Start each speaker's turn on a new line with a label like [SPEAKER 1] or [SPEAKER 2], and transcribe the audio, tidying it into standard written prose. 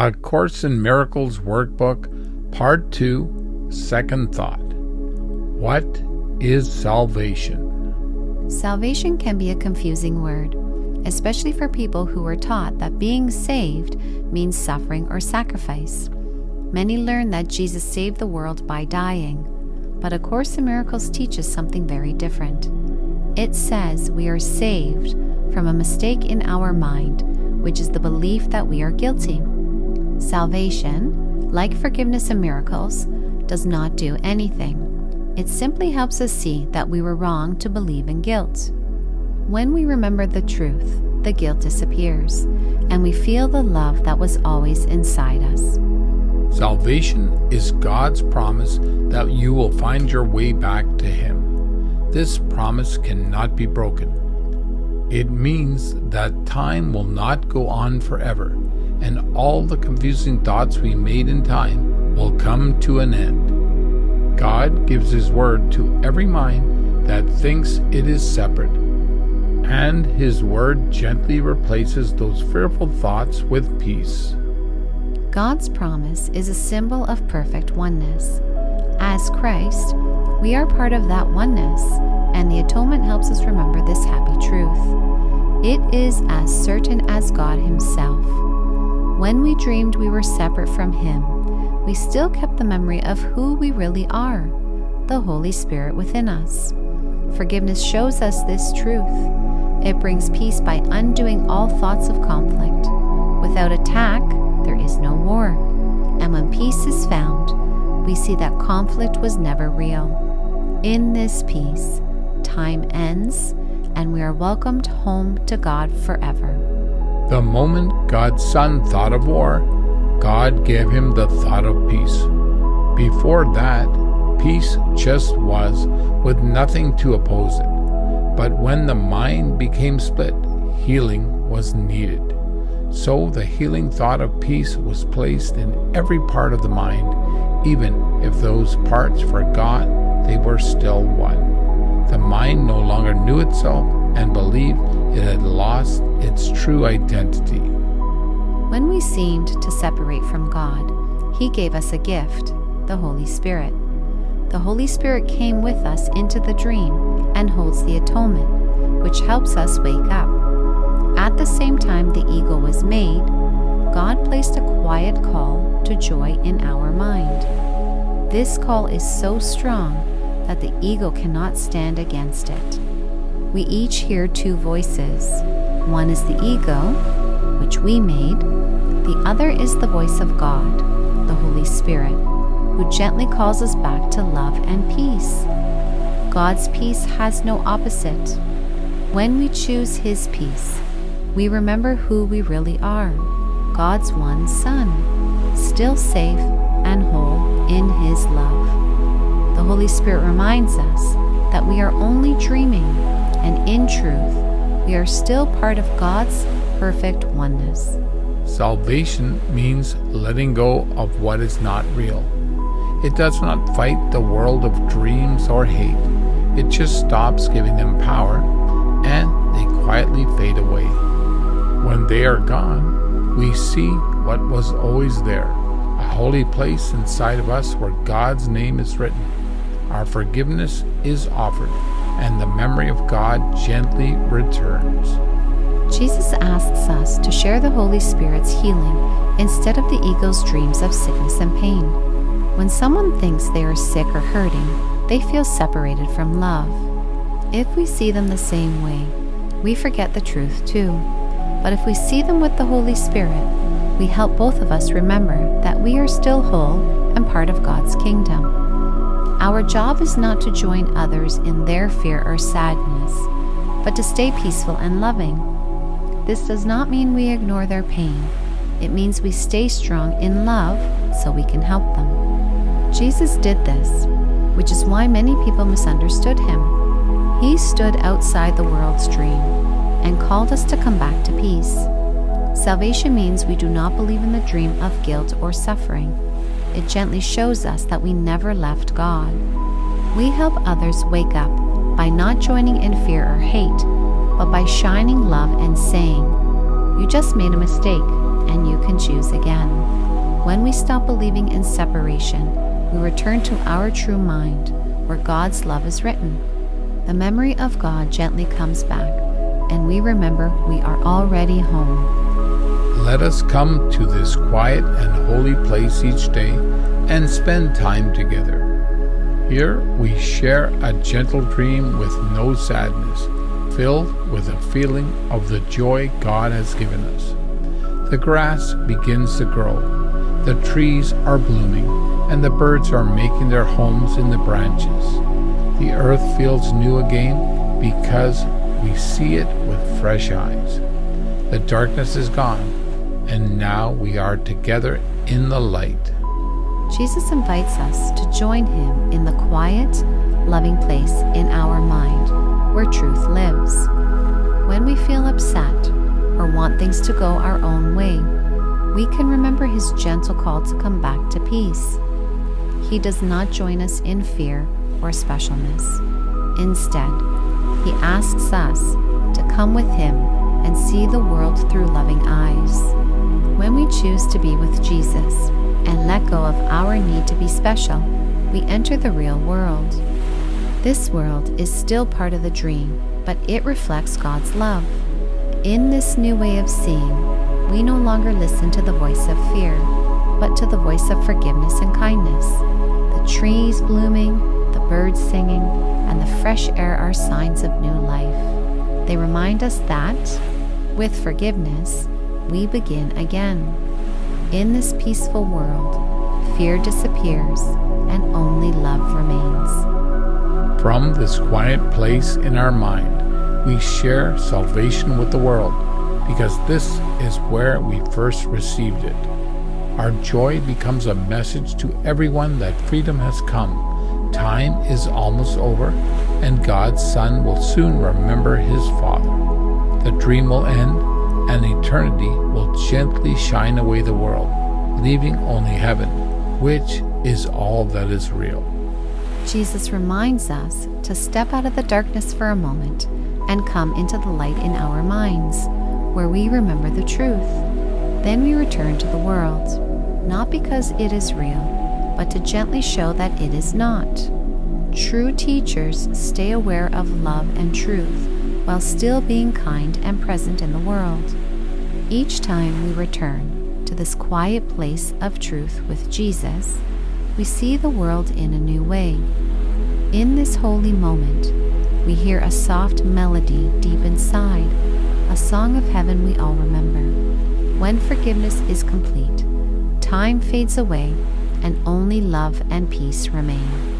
[SPEAKER 1] A Course in Miracles Workbook, Part 2, Second Thought. What is salvation?
[SPEAKER 2] Salvation can be a confusing word, especially for people who were taught that being saved means suffering or sacrifice. Many learn that Jesus saved the world by dying, but A Course in Miracles teaches something very different. It says we are saved from a mistake in our mind, which is the belief that we are guilty. Salvation, like forgiveness and miracles, does not do anything. It simply helps us see that we were wrong to believe in guilt. When we remember the truth, the guilt disappears, and we feel the love that was always inside us.
[SPEAKER 1] Salvation is God's promise that you will find your way back to Him. This promise cannot be broken. It means that time will not go on forever, and all the confusing thoughts we made in time will come to an end. God gives His word to every mind that thinks it is separate, and His word gently replaces those fearful thoughts with peace.
[SPEAKER 2] God's promise is a symbol of perfect oneness. As Christ, we are part of that oneness, and the Atonement helps us remember this happy truth. It is as certain as God Himself. When we dreamed we were separate from Him, we still kept the memory of who we really are, the Holy Spirit within us. Forgiveness shows us this truth. It brings peace by undoing all thoughts of conflict. Without attack, there is no war. And when peace is found, we see that conflict was never real. In this peace, time ends, and we are welcomed home to God forever.
[SPEAKER 1] The moment God's Son thought of war, God gave Him the thought of peace. Before that, peace just was, with nothing to oppose it. But when the mind became split, healing was needed. So the healing thought of peace was placed in every part of the mind, even if those parts forgot they were still one. The mind no longer knew itself and believed it had lost its true identity.
[SPEAKER 2] When we seemed to separate from God, He gave us a gift, the Holy Spirit. The Holy Spirit came with us into the dream and holds the atonement, which helps us wake up. At the same time the ego was made, God placed a quiet call to joy in our mind. This call is so strong that the ego cannot stand against it. We each hear two voices. One is the ego, which we made. The other is the voice of God, the Holy Spirit, who gently calls us back to love and peace. God's peace has no opposite. When we choose His peace, we remember who we really are, God's one Son, still safe and whole in His love. The Holy Spirit reminds us that we are only dreaming, and in truth, we are still part of God's perfect oneness.
[SPEAKER 1] Salvation means letting go of what is not real. It does not fight the world of dreams or hate. It just stops giving them power, and they quietly fade away. When they are gone, we see what was always there, a holy place inside of us where God's name is written. Our forgiveness is offered, and the memory of God gently returns.
[SPEAKER 2] Jesus asks us to share the Holy Spirit's healing instead of the ego's dreams of sickness and pain. When someone thinks they are sick or hurting, they feel separated from love. If we see them the same way, we forget the truth too. But if we see them with the Holy Spirit, we help both of us remember that we are still whole and part of God's kingdom. Our job is not to join others in their fear or sadness, but to stay peaceful and loving. This does not mean we ignore their pain. It means we stay strong in love so we can help them. Jesus did this, which is why many people misunderstood Him. He stood outside the world's dream and called us to come back to peace. Salvation means we do not believe in the dream of guilt or suffering. It gently shows us that we never left God. We help others wake up by not joining in fear or hate, but by shining love and saying, "You just made a mistake, and you can choose again. When we stop believing in separation, we return to our true mind, where God's love is written. The memory of God gently comes back, and we remember we are already home.
[SPEAKER 1] Let us come to this quiet and holy place each day and spend time together. Here we share a gentle dream with no sadness, filled with a feeling of the joy God has given us. The grass begins to grow, the trees are blooming, and the birds are making their homes in the branches. The earth feels new again because we see it with fresh eyes. The darkness is gone, and now we are together in the light.
[SPEAKER 2] Jesus invites us to join him in the quiet, loving place in our mind where truth lives. When we feel upset or want things to go our own way, we can remember his gentle call to come back to peace. He does not join us in fear or specialness. Instead, he asks us to come with him and see the world through loving eyes. When we choose to be with Jesus and let go of our need to be special, we enter the real world. This world is still part of the dream, but it reflects God's love. In this new way of seeing, we no longer listen to the voice of fear, but to the voice of forgiveness and kindness. The trees blooming, the birds singing, and the fresh air are signs of new life. They remind us that, with forgiveness, we begin again. In this peaceful world, fear disappears and only love remains.
[SPEAKER 1] From this quiet place in our mind, we share salvation with the world, because this is where we first received it. Our joy becomes a message to everyone that freedom has come. Time is almost over, and God's Son will soon remember his Father. The dream will end, and eternity will gently shine away the world, leaving only heaven, which is all that is real.
[SPEAKER 2] Jesus reminds us to step out of the darkness for a moment and come into the light in our minds, where we remember the truth. Then we return to the world, not because it is real, but to gently show that it is not. True teachers stay aware of love and truth, while still being kind and present in the world. Each time we return to this quiet place of truth with Jesus, we see the world in a new way. In this holy moment, we hear a soft melody deep inside, a song of heaven we all remember. When forgiveness is complete, time fades away, and only love and peace remain.